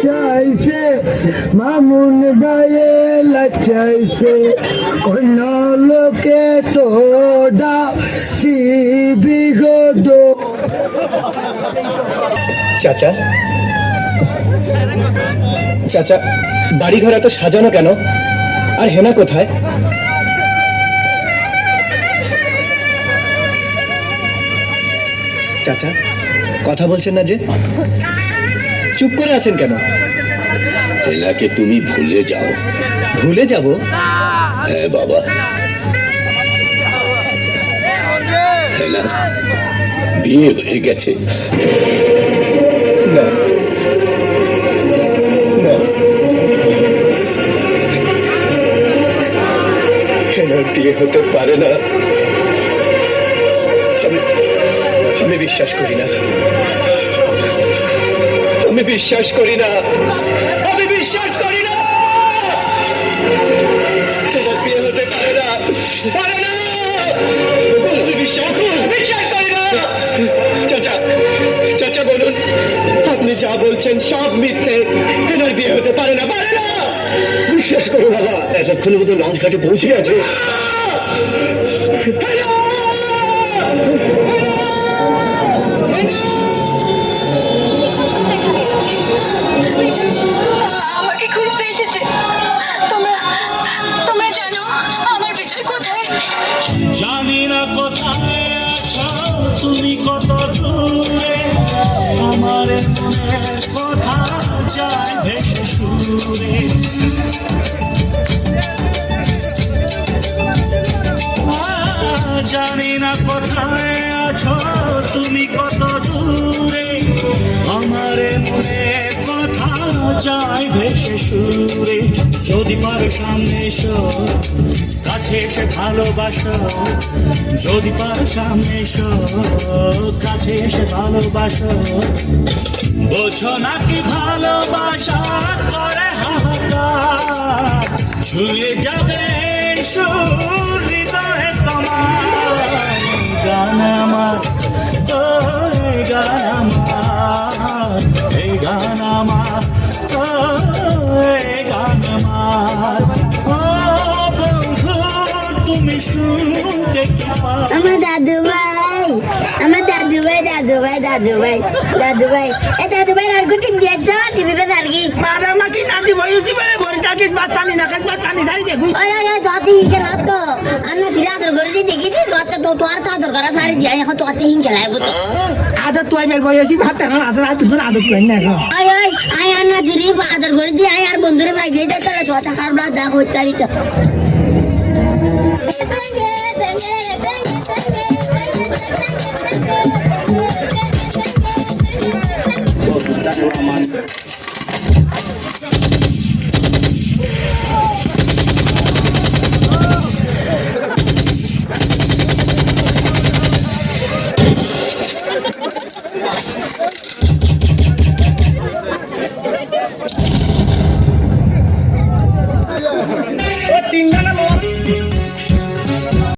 লাচাইছে, মামুন ভাইয়ে লাচাইছে, অন্য লোকে তো বিগত। চাচা, চাচা, বাড়ি ঘর এত সাজানো কেন? আর হেনা কোথায়? চাচা, কথা বলছেন না যে? চুপ করে আছেন কেন? হেনাকে তুমি ভুলে যাও। ভুলে যাব? হ্যাঁ বাবা, হেনার বিয়ে হয়ে গেছে। না, না, হেনার বিয়ে হতে পারে না। আমি বিশ্বাস করি না, আমি বিশ্বাস করি না, আমি বিশ্বাস করি না। হেনার বিয়ে হতে পারে না, পারে না। আমি বিশ্বাস করি না। চাচা, চাচা বলুন, আপনি যা বলছেন সব মিথ্যে। হেনার বিয়ে হতে পারে না, পারে না। বিশ্বাস করো বাবা, এতক্ষণের মতো লঞ্চ ঘাটে পৌঁছে গেছে। আমাকে খুঁজতে এসেছে। তোমরা তোমরা জানো আমার বিজয় কোথায়? জানি না কোথায় আছো তুমি, কত দূরে আমার মনের কথা যায় ভেসে সুরে। জানি না কোথায় আছো তুমি, কত দূরে আমার মনের কথা যায় ভেসে সুরে। যদি পারো সামনে এসো, কাছে এসে ভালোবাসো। যদি পারো সামনে এসো, কাছে এসে ভালোবাসো। বোঝো নাকি ভালোবাসা করে হাহাকার, ছুঁয়ে যাবে সুর হৃদয়ে তোমার। গান আমার, ও এই গান আমার, এই গান আমার, ও এই গান আমার। ও বন্ধু তুমি শুনতে কি পাও? আমার দাদু ভাই, আমার দাদু ভাই, দাদু ভাই, দাদু ভাই, দাদু ভাই, এ দাদু ভাই আর গুটিং দিয়েছ টিভি पे আর কি मारा माकी दादी वही उसी मेरे भोरी ताकि बात पानी ना कर बात पानी सारी देखूं। ওই ওই ওই তোতে হিংসা তো আন্না ধীরে আদর করে দিয়ে দেখি যে তোতে তো তোর তো আদর করা সারি দিয়ে এখন তোতে হিংসা লাগবে তো। आदत तो है मेरे भोरी उसी बात है आदत तुझे आदत कोई नहीं है। ওই ওই আই আন্না ধীরে আদর করে দিয়ে আই আর বন্ধুরে ভাই গিয়ে দে তাহলে তোতে খারাপ দেখো চারি তো।